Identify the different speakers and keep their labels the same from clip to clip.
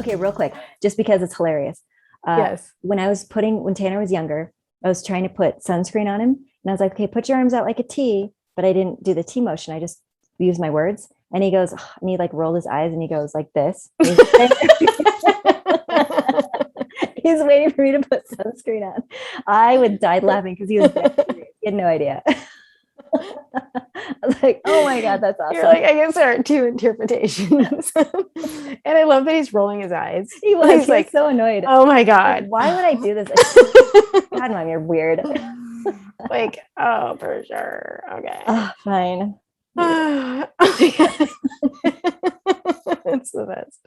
Speaker 1: Okay, real quick, just because it's hilarious.
Speaker 2: Yes.
Speaker 1: When Tanner was younger, I was trying to put sunscreen on him, and I was like, okay, put your arms out like a T, but I didn't do the T motion. I just used my words. And he goes, and he like rolled his eyes and he goes like this. He's waiting for me to put sunscreen on. I would die laughing because he was dead serious. He had no idea. I was like, oh my God, that's awesome.
Speaker 2: You're like, I guess there are two interpretations. And I love that he's rolling his eyes.
Speaker 1: He was like so annoyed.
Speaker 2: Oh my God.
Speaker 1: Like, why would I do this? God, Mom, you're weird.
Speaker 2: Like, oh, for sure. Okay.
Speaker 1: Oh, fine.
Speaker 2: It's the best.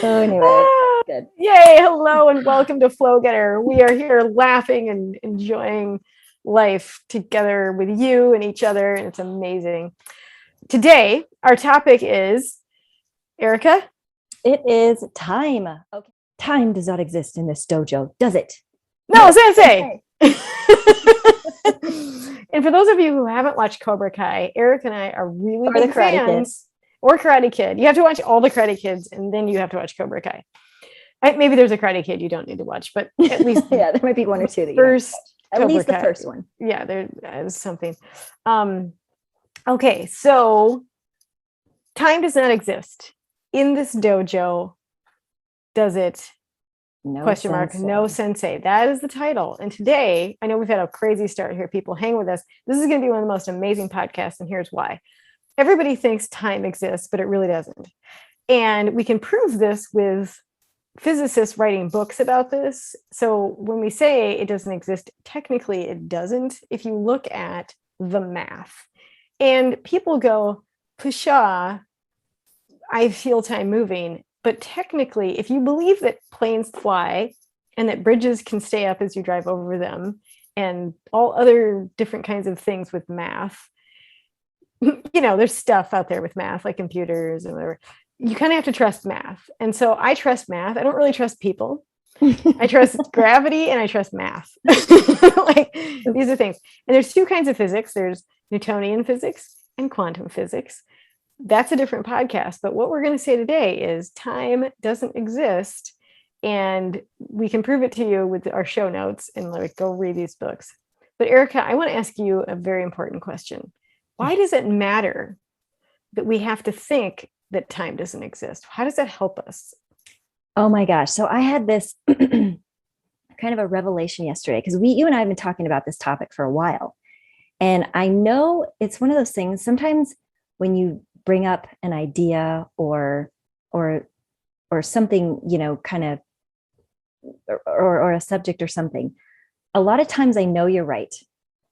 Speaker 1: So anyway, good.
Speaker 2: Yay. Hello and welcome to Flowgetter. We are here laughing and enjoying life together with you and each other, and it's amazing. Today, our topic is, Erica?
Speaker 1: It is time. Okay. Time does not exist in this dojo, does it?
Speaker 2: No, Sensei! And for those of you who haven't watched Cobra Kai, Eric and I are really big fans. Or Karate Kid. You have to watch all the Karate Kids, and then you have to watch Cobra Kai. Maybe there's a Karate Kid you don't need to watch, but at least
Speaker 1: yeah, there might be one or two that you
Speaker 2: first.
Speaker 1: At least the first one.
Speaker 2: Yeah, there is something. Okay, so time does not exist in this dojo. Does it?
Speaker 1: No
Speaker 2: question mark.
Speaker 1: Sensei.
Speaker 2: No Sensei. That is the title. And today, I know we've had a crazy start here. People hang with us. This is going to be one of the most amazing podcasts, and here's why. Everybody thinks time exists, but it really doesn't. And we can prove this with physicists writing books about this. So when we say it doesn't exist, technically it doesn't. If you look at the math, and people go, pshaw, I feel time moving. But technically, if you believe that planes fly and that bridges can stay up as you drive over them and all other different kinds of things with math, you know, there's stuff out there with math like computers and whatever. You kind of have to trust math. And so I trust math. I don't really trust people. I trust gravity and I trust math. Like, these are things. And there's two kinds of physics. There's Newtonian physics and quantum physics. That's a different podcast. But what we're going to say today is time doesn't exist. And we can prove it to you with our show notes and like go read these books. But Erica, I want to ask you a very important question. Why does it matter that we have to think that time doesn't exist? How does that help us?
Speaker 1: Oh my gosh. So I had this kind of a revelation yesterday because you and I have been talking about this topic for a while. And I know it's one of those things, sometimes when you bring up an idea or something, you know, kind of, or a subject or something, a lot of times I know you're right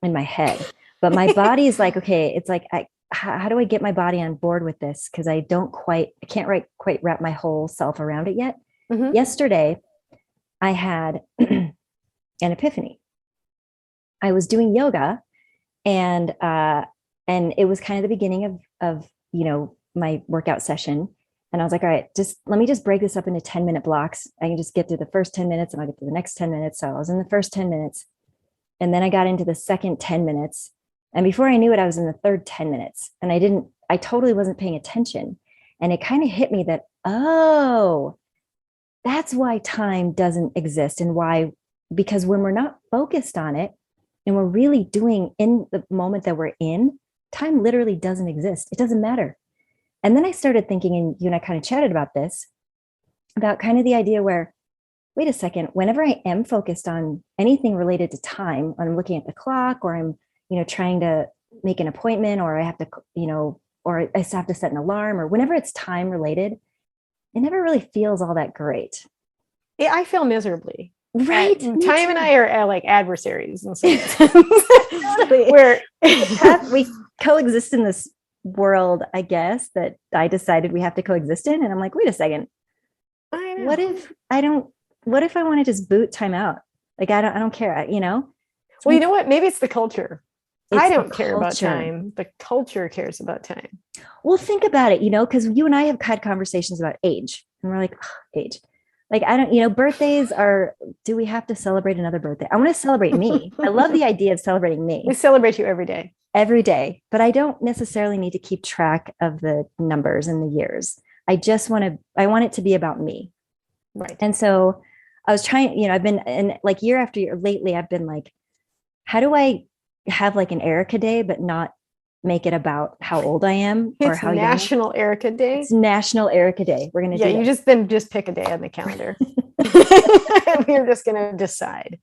Speaker 1: in my head, but my body is like, okay, it's like, how do I get my body on board with this? Because I can't quite wrap my whole self around it yet. Mm-hmm. Yesterday, I had an epiphany. I was doing yoga, and it was kind of the beginning of you know, my workout session. And I was like, all right, let me break this up into 10-minute blocks. I can just get through the first 10 minutes and I'll get through the next 10 minutes. So I was in the first 10 minutes, and then I got into the second 10 minutes. And before I knew it, I was in the third 10 minutes, and I totally wasn't paying attention. And it kind of hit me that, oh, that's why time doesn't exist. And why, because when we're not focused on it and we're really doing in the moment that we're in, time literally doesn't exist. It doesn't matter. And then I started thinking, and you and I kind of chatted about this, about kind of the idea where, wait a second, whenever I am focused on anything related to time, I'm looking at the clock, or I'm, you know, trying to make an appointment, or I have to, you know, or I have to set an alarm, or whenever it's time related, it never really feels all that great.
Speaker 2: Yeah, I feel miserably.
Speaker 1: Right.
Speaker 2: Time and I are like adversaries. And so
Speaker 1: totally.
Speaker 2: Where
Speaker 1: we coexist in this world, I guess, that I decided we have to coexist in. And I'm like, wait a second. What if I want to just boot time out? Like, I don't care, you know?
Speaker 2: Well, you know what? Maybe it's the culture. I don't care about time. The culture cares about time.
Speaker 1: Well, think about it, you know, because you and I have had conversations about age, and we're like, age. Like, I don't, you know, birthdays do we have to celebrate another birthday? I want to celebrate me. I love the idea of celebrating me.
Speaker 2: We celebrate you every day.
Speaker 1: Every day. But I don't necessarily need to keep track of the numbers and the years. I want it to be about me.
Speaker 2: Right.
Speaker 1: And so I was trying, I've been, and like year after year lately, I've been like, how do I have like an Erica day, but not make it about how old I am or
Speaker 2: It's
Speaker 1: how young?
Speaker 2: National Erica Day.
Speaker 1: It's National Erica Day. We're going to do
Speaker 2: you
Speaker 1: that.
Speaker 2: just pick a day on the calendar. We're just going to decide.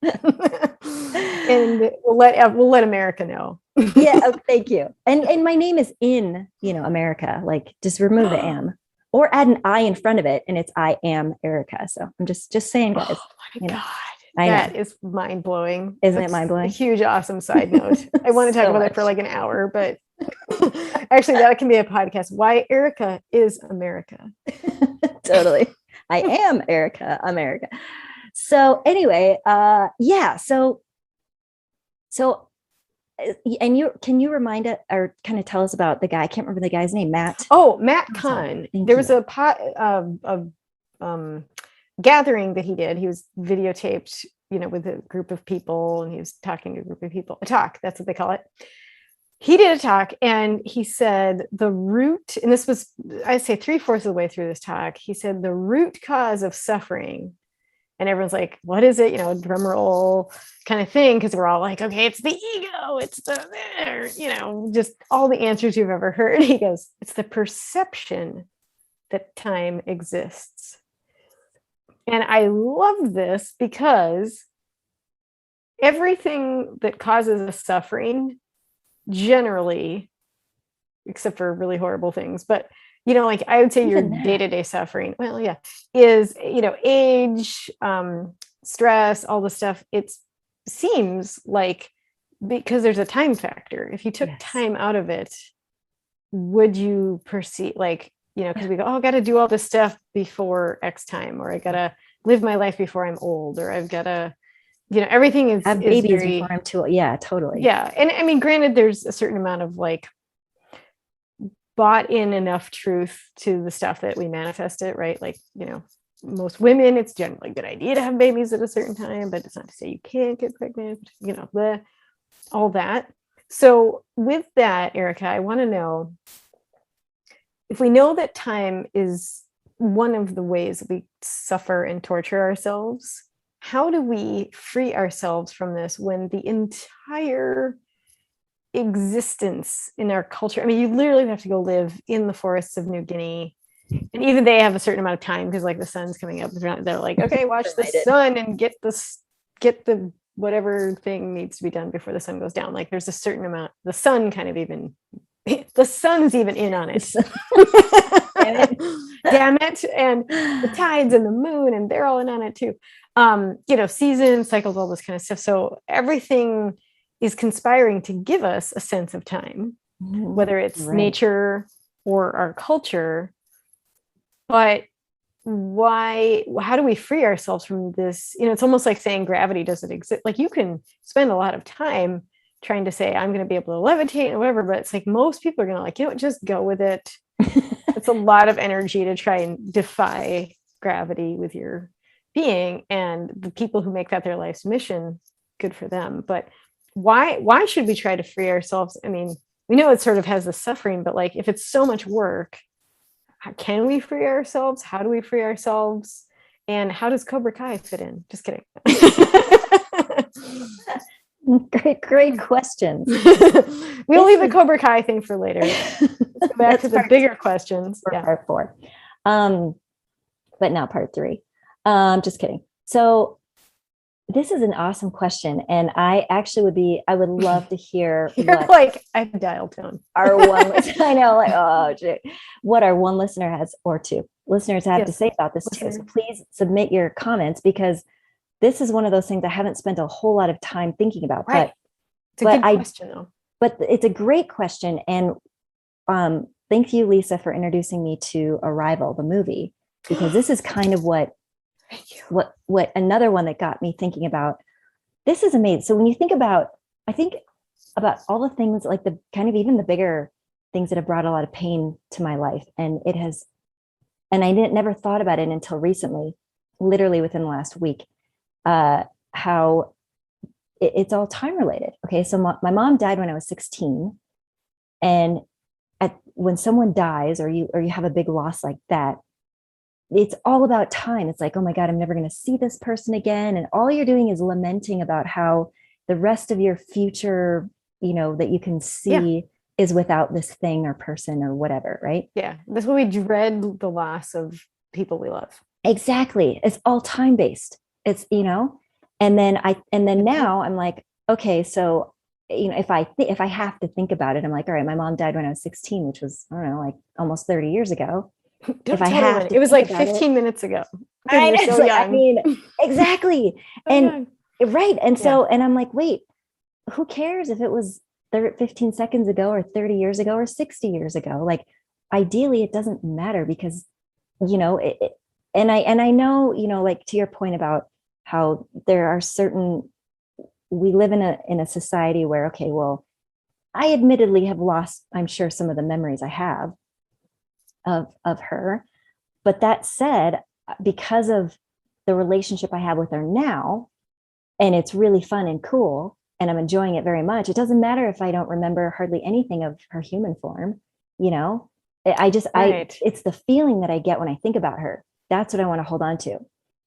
Speaker 2: And we'll let America know.
Speaker 1: Yeah. Oh, thank you. And my name is in, America, like just remove the am or add an I in front of it. And it's, I am Erica. So I'm just saying, guys,
Speaker 2: Oh my God.
Speaker 1: I
Speaker 2: That
Speaker 1: know.
Speaker 2: is mind blowing.
Speaker 1: Isn't it mind blowing?
Speaker 2: A huge, awesome side note. I want to talk about it for like an hour, but actually that can be a podcast. Why Erica is America.
Speaker 1: Totally. I am Erica, America. So anyway, yeah. So, and can you remind us or kind of tell us about the guy? I can't remember the guy's name, Matt.
Speaker 2: Oh, Matt Kahn. There was a gathering that he did. He was videotaped, with a group of people, and he was talking to a group of people. A talk, that's what they call it. He did a talk, and he said the root, and this was, I'd say 3/4 of the way through this talk, he said the root cause of suffering. And everyone's like, what is it? Drum roll kind of thing. Because we're all like, okay, it's the ego. It's just all the answers you've ever heard. He goes, it's the perception that time exists. And I love this because everything that causes us suffering, generally, except for really horrible things, but like I would say your day-to-day suffering, well, yeah, is, age, stress, all the stuff. It seems like because there's a time factor. If you took time out of it, would you perceive because we go, oh, I got to do all this stuff before X time, or I got to live my life before I'm old, or I've got to, everything is
Speaker 1: have babies very, before I'm too old. Yeah, totally.
Speaker 2: Yeah. And I mean, granted, there's a certain amount of bought in enough truth to the stuff that we manifest it, right? Most women, it's generally a good idea to have babies at a certain time, but it's not to say you can't get pregnant, all that. So with that, Erica, I want to know, if we know that time is one of the ways we suffer and torture ourselves, how do we free ourselves from this when the entire existence in our culture, I mean, you literally have to go live in the forests of New Guinea, and even they have a certain amount of time because the sun's coming up, they're like, okay, watch the sun and get the whatever thing needs to be done before the sun goes down. There's a certain amount, the sun's even in on it. Damn it. And the tides and the moon, and they're all in on it too. Seasons, cycles, all this kind of stuff. So everything is conspiring to give us a sense of time, whether it's nature or our culture. But how do we free ourselves from this? It's almost like saying gravity doesn't exist. You can spend a lot of time trying to say, I'm going to be able to levitate and whatever, but it's most people are going to just go with it. It's a lot of energy to try and defy gravity with your being. And the people who make that their life's mission, good for them. But why should we try to free ourselves? I mean, we know it sort of has the suffering, but if it's so much work, can we free ourselves? How do we free ourselves? And how does Cobra Kai fit in? Just kidding.
Speaker 1: Great questions.
Speaker 2: We'll leave the Cobra Kai thing for later. Let's go back to the bigger questions.
Speaker 1: Part 4. But now part 3. Just kidding. So this is an awesome question. And I would love to hear
Speaker 2: I've dialed tone.
Speaker 1: Our one I know, what our one listener has, or two listeners have to say about this too. So please submit your comments, because this is one of those things I haven't spent a whole lot of time thinking about.
Speaker 2: Right. It's a good question though.
Speaker 1: But it's a great question. And thank you, Lisa, for introducing me to Arrival, the movie, because this is kind of what another one that got me thinking about. This is amazing. So when you think about, I think about all the things, the kind of even the bigger things that have brought a lot of pain to my life. And I never thought about it until recently, literally within the last week, how it's all time related. Okay. So my mom died when I was 16. And when someone dies or you have a big loss like that, it's all about time. It's like, oh my God, I'm never going to see this person again. And all you're doing is lamenting about how the rest of your future, that you can see is without this thing or person or whatever. Right.
Speaker 2: Yeah. That's why we dread the loss of people we love.
Speaker 1: Exactly. It's all time based. It's, and then now I'm like, okay, so, if I have to think about it, I'm like, all right, my mom died when I was 16, which was, I don't know, like almost 30 years ago.
Speaker 2: Don't
Speaker 1: If I
Speaker 2: tell me
Speaker 1: have
Speaker 2: when.
Speaker 1: to
Speaker 2: It was
Speaker 1: think
Speaker 2: like
Speaker 1: about
Speaker 2: 15 minutes ago.
Speaker 1: I
Speaker 2: You're
Speaker 1: know,
Speaker 2: so
Speaker 1: like,
Speaker 2: young.
Speaker 1: I mean, exactly.
Speaker 2: So
Speaker 1: And
Speaker 2: young.
Speaker 1: right. And so, and I'm like, wait, who cares if it was 15 seconds ago or 30 years ago or 60 years ago? Like, ideally, it doesn't matter because, and I know, like to your point about how there are certain, we live in a society where, okay, well, I admittedly have lost, I'm sure, some of the memories I have of her. But that said, because of the relationship I have with her now, and it's really fun and cool, and I'm enjoying it very much, it doesn't matter if I don't remember hardly anything of her human form, you know?
Speaker 2: Right.
Speaker 1: It's the feeling that I get when I think about her. That's what I want to hold on to.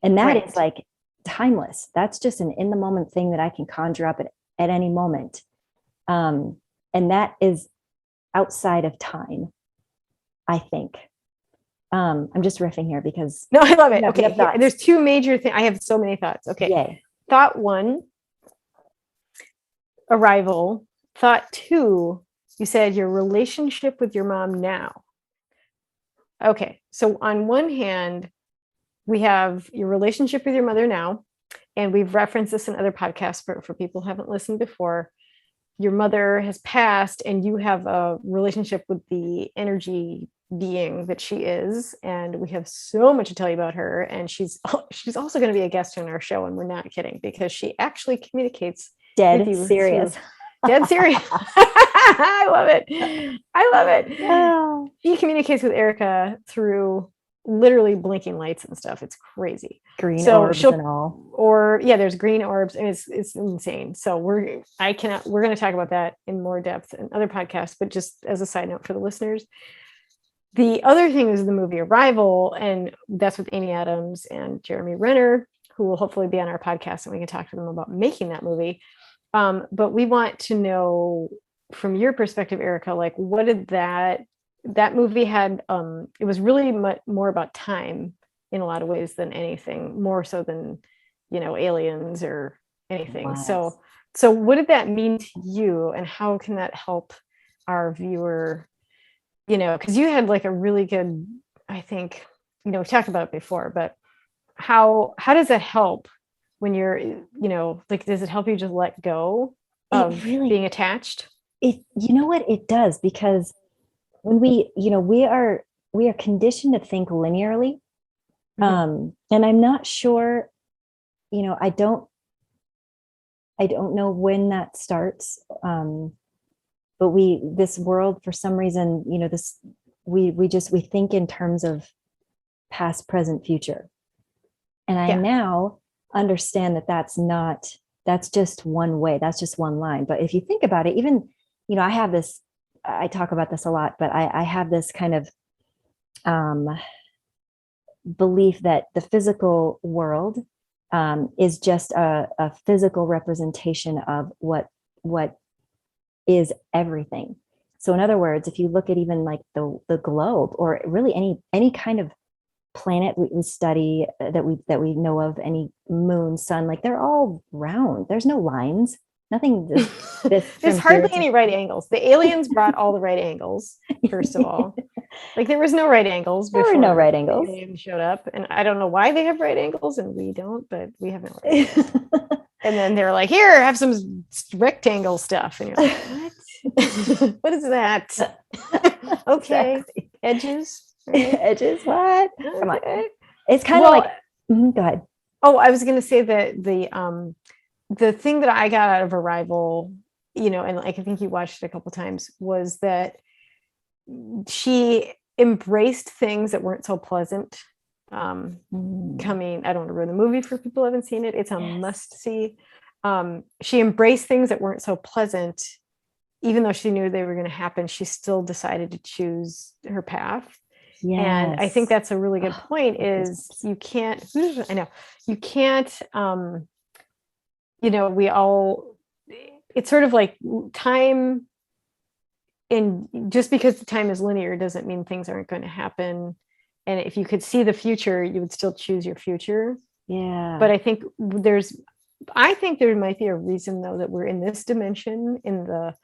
Speaker 1: And that is like timeless. That's just an in the moment thing that I can conjure up at any moment. And that is outside of time, I think. I'm just riffing here because
Speaker 2: No, I love it.
Speaker 1: you
Speaker 2: Okay.
Speaker 1: have thoughts.
Speaker 2: There's two major things. I have so many thoughts. Okay.
Speaker 1: Yay.
Speaker 2: Thought one, arrival. Thought two, you said your relationship with your mom now. Okay. So on one hand, we have your relationship with your mother now, and we've referenced this in other podcasts for people who haven't listened before. Your mother has passed and you have a relationship with the energy being that she is, and we have so much to tell you about her, and she's also going to be a guest on our show, and we're not kidding because she actually communicates with you
Speaker 1: Serious.
Speaker 2: Dead serious. I love it.
Speaker 1: Oh.
Speaker 2: She communicates with Erica through literally blinking lights and stuff. It's crazy.
Speaker 1: Green orbs and all.
Speaker 2: Or yeah, there's green orbs, and it's insane. So we're going to talk about that in more depth in other podcasts, but just as a side note for the listeners. The other thing is the movie Arrival, and that's with Amy Adams and Jeremy Renner, who will hopefully be on our podcast, and we can talk to them about making that movie. But we want to know from your perspective, Erica, like what did that movie had, it was really much more about time in a lot of ways than anything, more so than, aliens or anything. Yes. So what did that mean to you, and how can that help our viewer, because you had like a really good, I think, we talked about it before, but how does that help when you're, like, does it help you just let go of being attached?
Speaker 1: You know what it does, because when we are conditioned to think linearly. And I'm not sure, I don't know when that starts. But this world, for some reason, we think in terms of past, present, future. And I now understand that that's just one way. That's just one line. But if you think about it, even, I talk about this a lot, but I have this kind of belief that the physical world is just a physical representation of what is everything. So in other words, if you look at even like the globe, or really any kind of planet we study that we know of, any moon, sun, like they're all round. There's no lines. Nothing.
Speaker 2: There's hardly any right angles. The aliens brought all the right angles, first of all. Like there was no right angles before.
Speaker 1: There were no right angles.
Speaker 2: The aliens showed up, and I don't know why they have right angles and we don't, but we have no right angles. And then they're like, here, have some rectangle stuff. And you're like, what? What is that? Okay. Exactly. Edges.
Speaker 1: Right? Edges, what?
Speaker 2: Okay.
Speaker 1: Come on. It's kind of like, go ahead.
Speaker 2: Oh, I was going to say that the thing that I got out of Arrival, and like, I think you watched it a couple times, was that she embraced things that weren't so pleasant. Coming, I don't want to ruin the movie for people who haven't seen it. It's a must see. She embraced things that weren't so pleasant even though she knew they were going to happen, she still decided to choose her path. And I think
Speaker 1: Yes.
Speaker 2: that's a really good point is you can't, I know, you can't, we all, it's sort of like time, and just because the time is linear doesn't mean things aren't going to happen. And if you could see the future, you would still choose your future.
Speaker 1: Yeah.
Speaker 2: But I think there might be a reason though that we're in this dimension, in the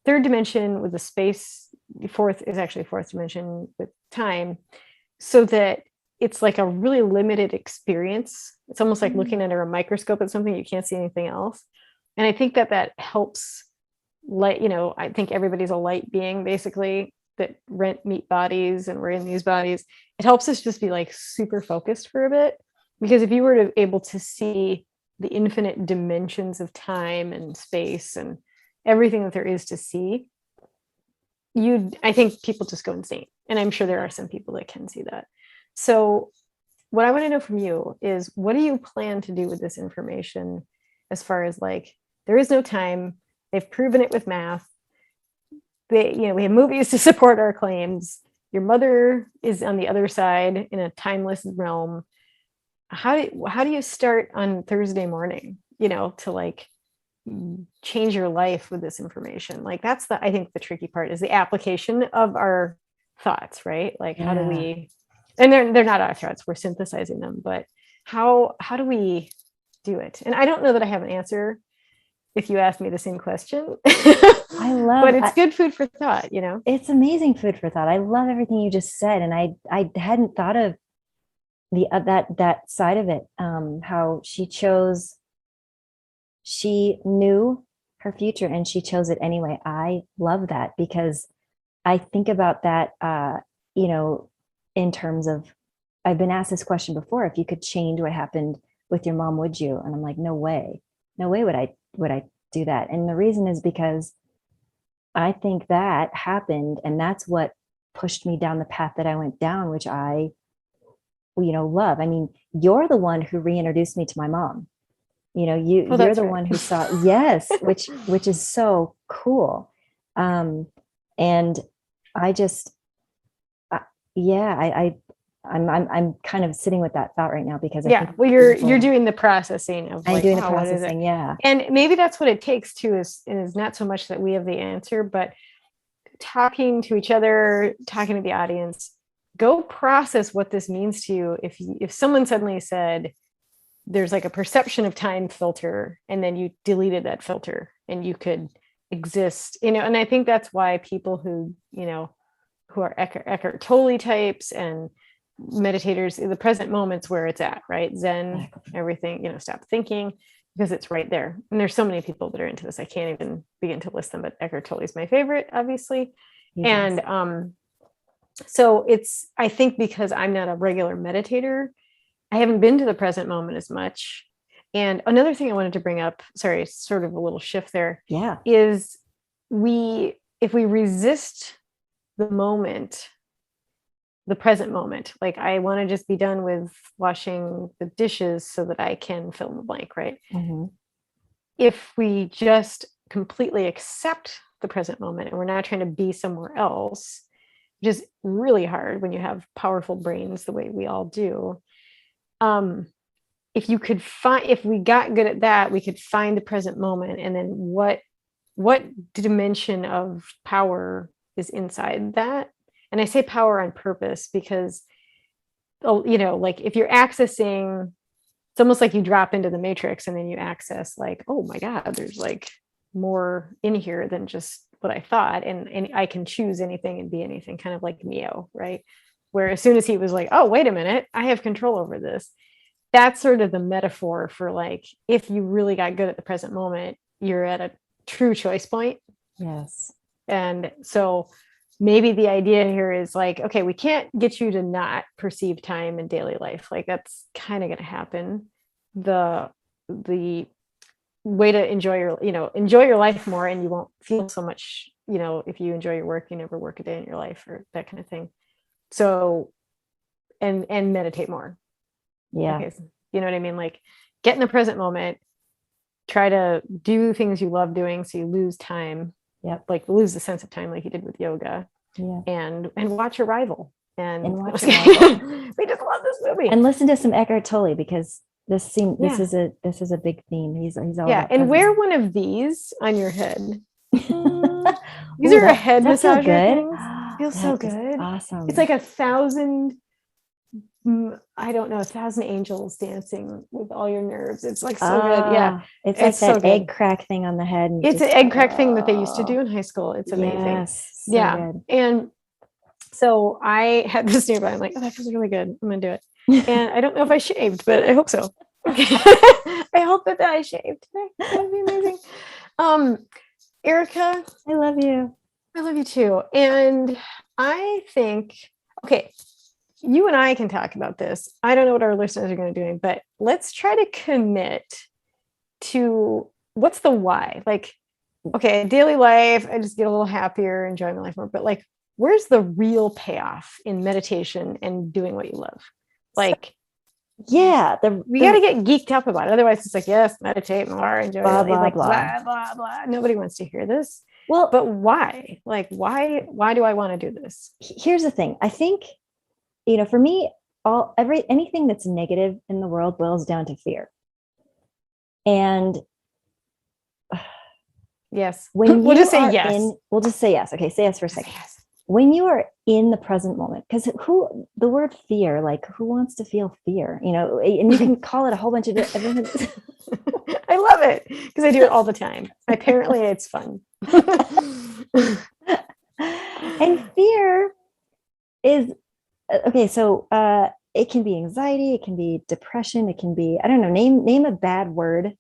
Speaker 2: third dimension with the space, fourth dimension with time, so that it's like a really limited experience. It's almost like looking under a microscope at something, you can't see anything else. And I think that helps light, I think everybody's a light being basically, that rent meat bodies, and we're in these bodies. It helps us just be like super focused for a bit, because if you were to able to see the infinite dimensions of time and space and everything that there is to see, I think people just go insane. And I'm sure there are some people that can see that. So what I want to know from you is, what do you plan to do with this information, as far as like, there is no time, they've proven it with math, we have movies to support our claims, your mother is on the other side in a timeless realm. How do you start on Thursday morning, to like change your life with this information? Like, that's I think the tricky part is the application of our thoughts, right? Like, how do we, and they're not our thoughts, we're synthesizing them, but how do we do it? And I don't know that I have an answer if you ask me the same question. But it's good food for thought,
Speaker 1: It's amazing food for thought. I love everything you just said. And I hadn't thought of that side of it. How she knew her future and she chose it anyway. I love that, because I think about that, in terms of, I've been asked this question before: if you could change what happened with your mom, would you? And I'm like, no way would I do that. And the reason is because I think that happened, and that's what pushed me down the path that I went down, which I, love. I mean, you're the one who reintroduced me to my mom. You're the one who saw, yes, which is so cool. And I just, I'm kind of sitting with that thought right now, because I think,
Speaker 2: well, you're doing the processing of,
Speaker 1: I'm doing the processing. Yeah.
Speaker 2: And maybe that's what it takes too, is not so much that we have the answer, but talking to each other, talking to the audience, go process what this means to you. If someone suddenly said, there's like a perception of time filter, and then you deleted that filter and you could exist, and I think that's why people who are Eckhart Tolle types and meditators, in the present moment's where it's at, right? Zen, everything, stop thinking, because it's right there. And there's so many people that are into this, I can't even begin to list them, but Eckhart Tolle is my favorite, obviously. And so I think because I'm not a regular meditator, I haven't been to the present moment as much. And another thing I wanted to bring up, sorry, sort of a little shift there, is if we resist the moment, the present moment, like, I want to just be done with washing the dishes so that I can fill in the blank, right?
Speaker 1: Mm-hmm.
Speaker 2: If we just completely accept the present moment and we're not trying to be somewhere else, which is really hard when you have powerful brains the way we all do. If we got good at that, we could find the present moment, and then what dimension of power is inside that. And I say power on purpose because, like, if you're accessing, it's almost like you drop into the matrix and then you access, like, oh my God, there's like more in here than just what I thought. And I can choose anything and be anything, kind of like Neo, right? Where as soon as he was like, oh, wait a minute, I have control over this. That's sort of the metaphor for, like, if you really got good at the present moment, you're at a true choice point.
Speaker 1: Yes.
Speaker 2: And so maybe the idea here is like, okay, we can't get you to not perceive time in daily life. Like, that's kind of going to happen. The way to enjoy your life more, and you won't feel so much, if you enjoy your work, you never work a day in your life, or that kind of thing. So, and meditate more.
Speaker 1: Yeah.
Speaker 2: Okay, so, you know what I mean? Like, get in the present moment, try to do things you love doing so you lose time,
Speaker 1: Yep.
Speaker 2: like lose the sense of time like you did with yoga,
Speaker 1: Yeah.
Speaker 2: and watch Arrival. And
Speaker 1: watch Arrival.
Speaker 2: we just love this movie.
Speaker 1: And listen to some Eckhart Tolle, because this
Speaker 2: Yeah.
Speaker 1: is a big theme. He's all
Speaker 2: Yeah,
Speaker 1: about
Speaker 2: and
Speaker 1: presence.
Speaker 2: wear one of these on your head. These
Speaker 1: Ooh,
Speaker 2: are a head
Speaker 1: that feel
Speaker 2: massager
Speaker 1: good.
Speaker 2: things. Feels so
Speaker 1: That is
Speaker 2: good.
Speaker 1: awesome.
Speaker 2: It's like 1,000, I don't know, 1,000 angels dancing with all your nerves. It's like so good. Yeah.
Speaker 1: It's like
Speaker 2: so
Speaker 1: that
Speaker 2: good.
Speaker 1: egg crack thing on the head. And
Speaker 2: It's
Speaker 1: just,
Speaker 2: an egg crack thing that they used to do in high school. It's amazing.
Speaker 1: Yes, so
Speaker 2: Yeah.
Speaker 1: good.
Speaker 2: And so I had this nearby. I'm like, oh, that feels really good. I'm gonna do it. And I don't know if I shaved, but I hope so. Okay. I hope that I shaved today. That would be amazing. Erica,
Speaker 1: I love you.
Speaker 2: I love you too. And I think, okay, you and I can talk about this. I don't know what our listeners are going to do, but let's try to commit to what's the why. Like, okay, daily life, I just get a little happier, enjoy my life more. But like, where's the real payoff in meditation and doing what you love? Like,
Speaker 1: yeah,
Speaker 2: we got to get geeked up about it. Otherwise, it's like, yes, meditate more, enjoy
Speaker 1: blah,
Speaker 2: your life.
Speaker 1: blah,
Speaker 2: Like,
Speaker 1: blah.
Speaker 2: blah, blah, blah. Nobody wants to hear this.
Speaker 1: Well,
Speaker 2: but why? Like, why do I want to do this?
Speaker 1: Here's the thing. I think, for me, anything that's negative in the world boils down to fear. And
Speaker 2: yes,
Speaker 1: when
Speaker 2: we'll just say yes.
Speaker 1: We'll just say yes. Okay, say yes for a second.
Speaker 2: Yes.
Speaker 1: When you are in the present moment, because the word fear, like who wants to feel fear? And you can call it a whole bunch of different.
Speaker 2: I love it because I do it all the time. Apparently, it's fun.
Speaker 1: And fear is okay. So it can be anxiety, it can be depression, it can be, I don't know, name a bad word.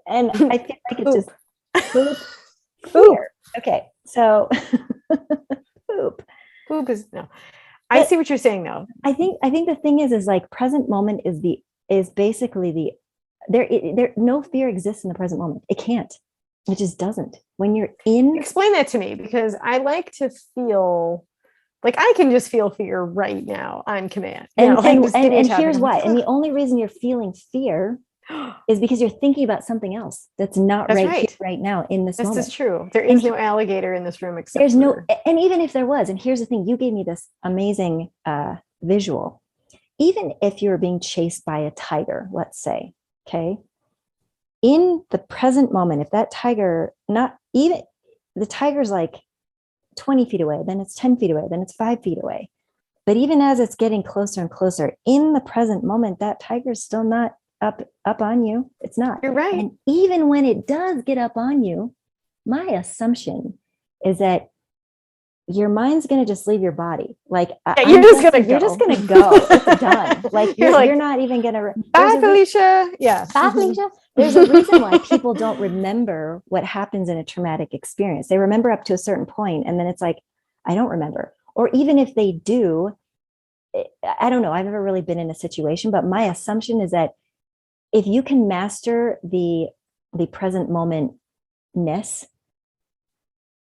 Speaker 1: And I feel like it's just fear. Okay, so
Speaker 2: poop is no. I see what you're saying though.
Speaker 1: I think the thing is like present moment is basically no fear exists in the present moment. It can't. It just doesn't. When you're in,
Speaker 2: explain that to me, because I like to feel like I can just feel fear right now on command.
Speaker 1: And here's why. And the only reason you're feeling fear is because you're thinking about something else that's not right here, right now in this moment.
Speaker 2: This is true. There is no alligator in this room except
Speaker 1: there's no, and even if there was, and here's the thing, you gave me this amazing visual. Even if you're being chased by a tiger, let's say, okay, in the present moment, if that tiger, not even the tiger's like 20 feet away, then it's 10 feet away, then it's 5 feet away. But even as it's getting closer and closer in the present moment, that tiger's still not up on you. It's not.
Speaker 2: You're right.
Speaker 1: And even when it does get up on you, my assumption is that your mind's going to just leave your body. Like
Speaker 2: you're just going
Speaker 1: to go. It's done. Like you're not even going to.
Speaker 2: Bye, Felicia. Yeah.
Speaker 1: Bye, Felicia. There's a reason why people don't remember what happens in a traumatic experience. They remember up to a certain point, and then it's like, I don't remember. Or even if they do, I don't know. I've never really been in a situation, but my assumption is that if you can master the present moment-ness,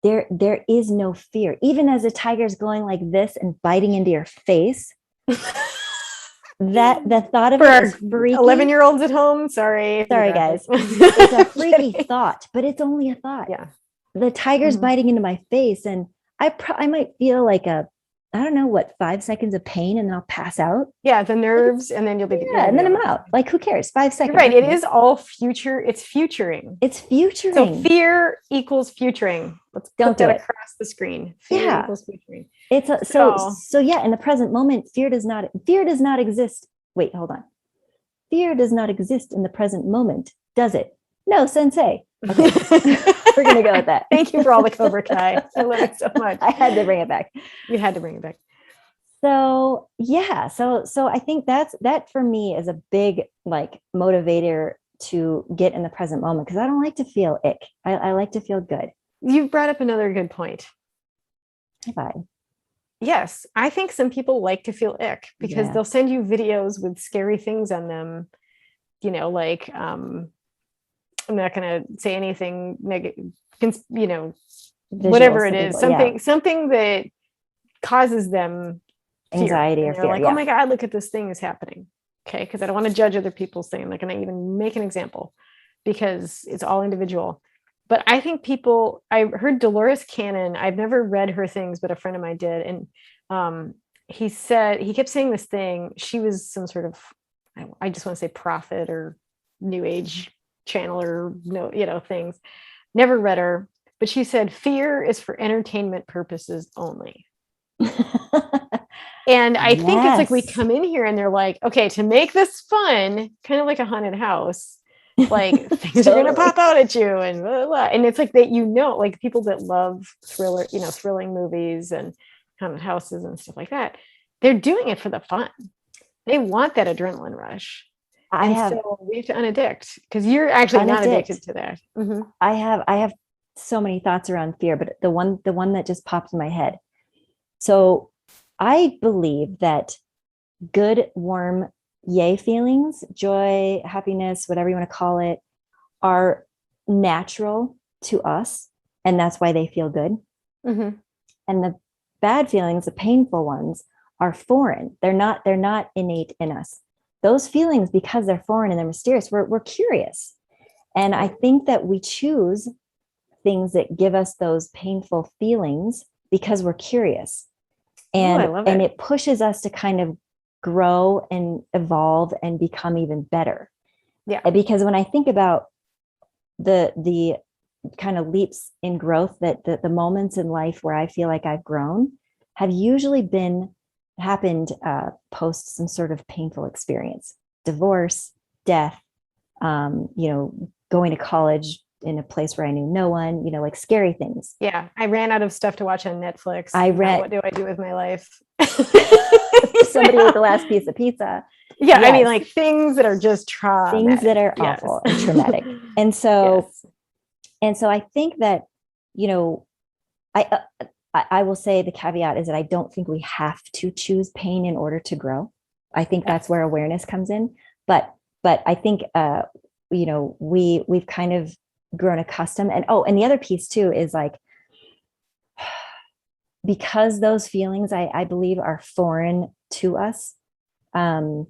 Speaker 1: there is no fear. Even as a tiger's going like this and biting into your face, that the thought of it is freaky.
Speaker 2: 11-year-olds at home, sorry
Speaker 1: guys. It's a freaky thought, but it's only a thought.
Speaker 2: Yeah.
Speaker 1: The tiger's biting into my face, and I might feel like 5 seconds of pain, and then I'll pass out.
Speaker 2: Yeah, the nerves, and then you'll be
Speaker 1: and then I'm out. Like, who cares? 5 seconds.
Speaker 2: You're right. It is all future. It's futuring.
Speaker 1: It's futuring.
Speaker 2: So fear equals futuring. Let's put that across the screen. Fear equals futuring.
Speaker 1: It's so yeah. In the present moment, fear does not exist. Wait, hold on. Fear does not exist in the present moment, does it? No, Sensei. Okay. We're gonna go with that.
Speaker 2: Thank you for all the Cobra Kai. I love it so much.
Speaker 1: I had to bring it back.
Speaker 2: You had to bring it back.
Speaker 1: So yeah, so I think that for me is a big like motivator to get in the present moment, because I don't like to feel ick. I like to feel good.
Speaker 2: You brought up another good point.
Speaker 1: Have I?
Speaker 2: Yes, I think some people like to feel ick because they'll send you videos with scary things on them. Like I'm not going to say anything negative, whatever it is, something that causes them
Speaker 1: anxiety or fear.
Speaker 2: Like, oh my God, look at this thing is happening. Okay. Cause I don't want to judge other people's thing. I'm not going to even make an example because it's all individual. But I think I heard Dolores Cannon. I've never read her things, but a friend of mine did. And he kept saying this thing. She was some sort of, I just want to say prophet or new age channeler, things. Never read her, but she said, fear is for entertainment purposes only. And I think it's like we come in here and they're like, okay, to make this fun, kind of like a haunted house, like things are going to pop out at you and blah, blah, blah. And it's like that, like people that love thrilling movies and haunted houses and stuff like that, they're doing it for the fun. They want that adrenaline rush. So we have to unaddict, because you're actually not addicted to that. Mm-hmm.
Speaker 1: I have so many thoughts around fear, but the one that just popped in my head. So I believe that good, warm, yay feelings, joy, happiness, whatever you want to call it, are natural to us. And that's why they feel good.
Speaker 2: Mm-hmm.
Speaker 1: And the bad feelings, the painful ones, are foreign. They're not innate in us. Those feelings, because they're foreign and they're mysterious, we're curious. And I think that we choose things that give us those painful feelings because we're curious. And it pushes us to kind of grow and evolve and become even better.
Speaker 2: Yeah.
Speaker 1: Because when I think about the kind of leaps in growth, that the moments in life where I feel like I've grown have usually happened post some sort of painful experience, divorce, death, going to college in a place where I knew no one, like scary things.
Speaker 2: Yeah. I ran out of stuff to watch on Netflix. What do I do with my life?
Speaker 1: Somebody with the last piece of pizza.
Speaker 2: Yeah. Yes. I mean, like things that are just traumatic.
Speaker 1: Things that are awful and traumatic. And so, I think that, I will say the caveat is that I don't think we have to choose pain in order to grow. I think that's where awareness comes in. But I think, we've kind of grown accustomed. And the other piece too is like, because those feelings I believe are foreign to us, when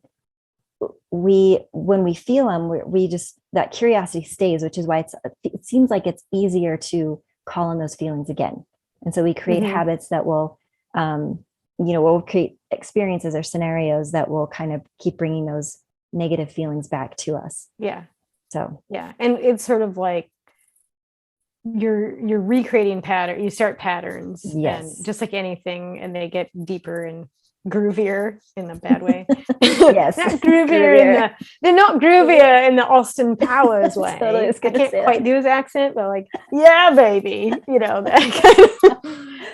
Speaker 1: we feel them, we just, that curiosity stays, which is why it seems like it's easier to call on those feelings again. And so we create habits that will, we'll create experiences or scenarios that will kind of keep bringing those negative feelings back to us.
Speaker 2: Yeah.
Speaker 1: So,
Speaker 2: yeah. And it's sort of like you're recreating pattern. You start patterns,
Speaker 1: yes,
Speaker 2: and just like anything, and they get deeper and groovier in a bad way.
Speaker 1: Yes.
Speaker 2: Not groovier. They're not groovier in the Austin Powers way.
Speaker 1: Totally,
Speaker 2: I can't quite do his accent, but like, yeah, baby, that kind of.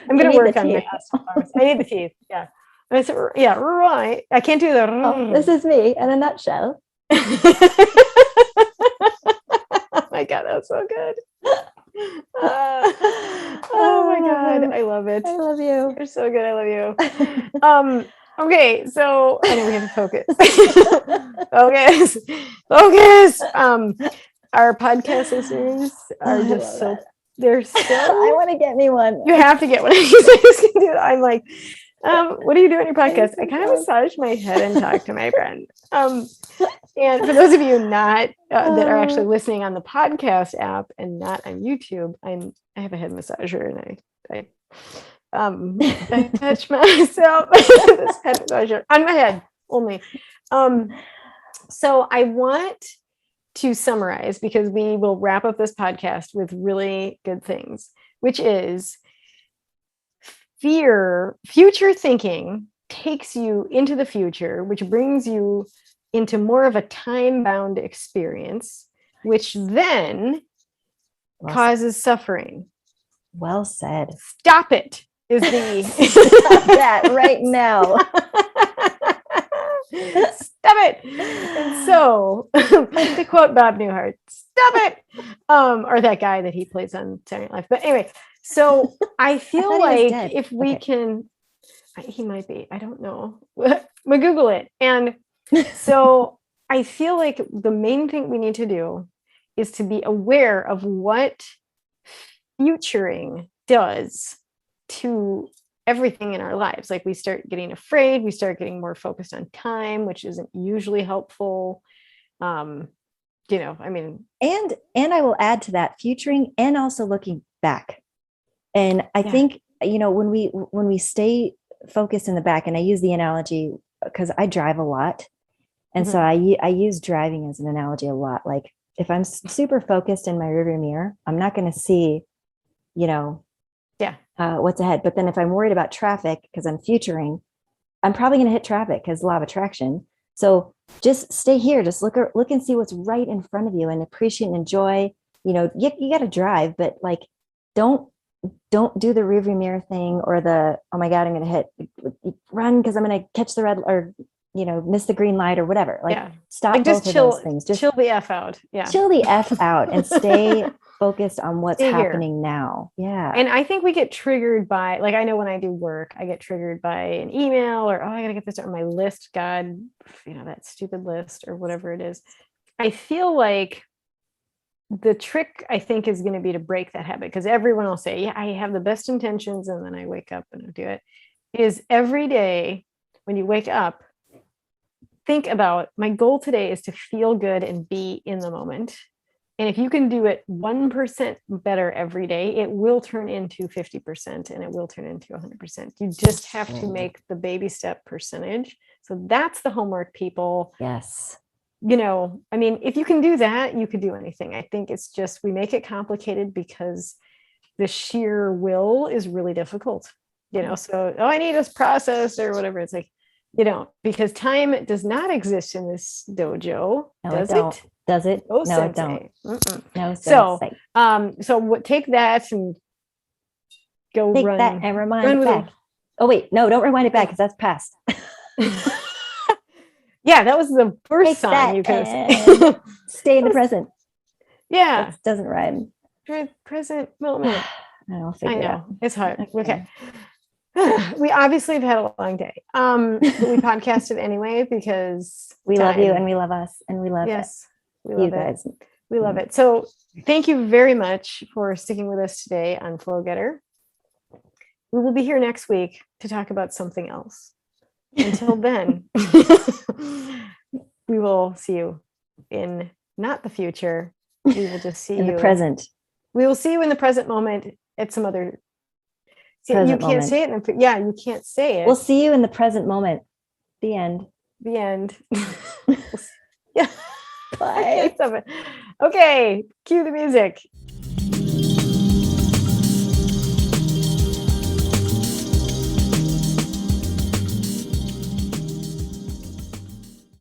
Speaker 2: I'm going to work on my Austin Powers. I need the teeth. Yeah. And I said, yeah, right. I can't do that.
Speaker 1: Oh, this is me in a nutshell.
Speaker 2: Oh my God, that's so good. Oh my God, I love it.
Speaker 1: I love you.
Speaker 2: You're so good. I love you. Okay, so I know we have to focus. Focus. Our podcast listeners are just so they're so.
Speaker 1: I want to get me one.
Speaker 2: You have to get one. I'm like, what do you do on your podcast? I kind of massage my head and talk to my friend. And for those of you that are actually listening on the podcast app and not on YouTube, I have a head massager, and I touch myself this head massager on my head only. So I want to summarize, because we will wrap up this podcast with really good things, which is future thinking takes you into the future, which brings you into more of a time-bound experience, which then causes suffering.
Speaker 1: Well said.
Speaker 2: Stop it is the
Speaker 1: stop that right now.
Speaker 2: Stop it. And so, to quote Bob Newhart, stop it. Or that guy that he plays on Saturday Night Live. But anyway, so I feel like if we can, he might be, I don't know, but Google it. And so I feel like the main thing we need to do is to be aware of what futuring does to everything in our lives. Like, we start getting afraid, we start getting more focused on time, which isn't usually helpful. I mean,
Speaker 1: and I will add to that, futuring and also looking back. And I think, when we stay focused in the back, and I use the analogy because I drive a lot. And so I use driving as an analogy a lot. Like if I'm super focused in my rearview mirror, I'm not going to see, what's ahead. But then if I'm worried about traffic because I'm futuring, I'm probably going to hit traffic because law of attraction. So just stay here, just look and see what's right in front of you and appreciate and enjoy. You got to drive, but like, don't do the rearview mirror thing or the, oh my God, I'm going to hit, run because I'm going to catch the red or, miss the green light or whatever. Like stop
Speaker 2: like
Speaker 1: both of those things. Just
Speaker 2: chill the F out. Yeah.
Speaker 1: chill the F out and stay focused on what's
Speaker 2: Stay here.
Speaker 1: happening now. Yeah.
Speaker 2: And I think we get triggered by, like, I know when I do work, I get triggered by an email or, oh, I got to get this on my list. God, that stupid list or whatever it is. I feel like the trick, I think, is going to be to break that habit, because everyone will say, yeah, I have the best intentions. And then I wake up and I do it. Is every day when you wake up, think about, my goal today is to feel good and be in the moment. And if you can do it 1% better every day, it will turn into 50% and it will turn into 100%. You just have to make the baby step percentage. So that's the homework, people.
Speaker 1: Yes.
Speaker 2: I mean, if you can do that, you could do anything. I think it's just, we make it complicated because the sheer will is really difficult, so, I need this process or whatever. It's like, because time does not exist in this dojo.
Speaker 1: No,
Speaker 2: does
Speaker 1: it? Does it?
Speaker 2: No,
Speaker 1: no,
Speaker 2: it
Speaker 1: don't. No,
Speaker 2: so take that and go
Speaker 1: take
Speaker 2: run
Speaker 1: that and rewind it back. Oh wait, no, don't rewind it back because that's past.
Speaker 2: Yeah, that was the first
Speaker 1: take
Speaker 2: song you could
Speaker 1: have stay in the present.
Speaker 2: Yeah,
Speaker 1: it doesn't rhyme.
Speaker 2: Present moment.
Speaker 1: I know
Speaker 2: it's hard. Okay. We obviously have had a long day, but we podcasted anyway because
Speaker 1: we love you and we love us and we love
Speaker 2: we love you guys. We love it. So thank you very much for sticking with us today on Flowgetter. We will be here next week to talk about something else. Until then, we will see you in not the future. We will just see
Speaker 1: in
Speaker 2: you
Speaker 1: the present.
Speaker 2: We will see you in the present moment at some other. You can't moment. Say it. You can't say it.
Speaker 1: We'll see you in the present moment. The end.
Speaker 2: The end. Yeah.
Speaker 1: Bye.
Speaker 2: Okay. Cue the music.